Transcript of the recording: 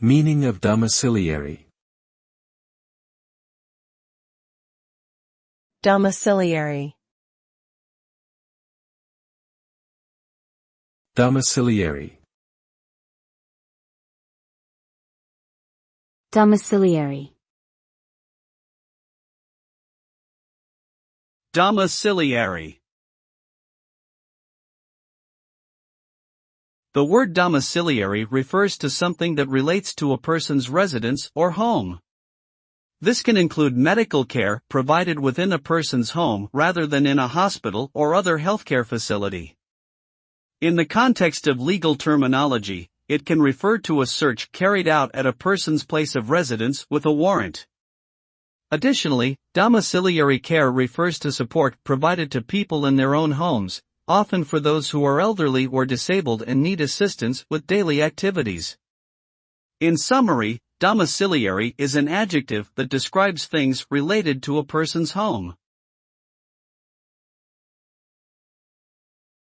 Meaning of domiciliary. Domiciliary. Domiciliary. Domiciliary. Domiciliary. The word domiciliary refers to something that relates to a person's residence or home. This can include medical care provided within a person's home rather than in a hospital or other healthcare facility. In the context of legal terminology, it can refer to a search carried out at a person's place of residence with a warrant. Additionally, domiciliary care refers to support provided to people in their own homes, often for those who are elderly or disabled and need assistance with daily activities. In summary, domiciliary is an adjective that describes things related to a person's home.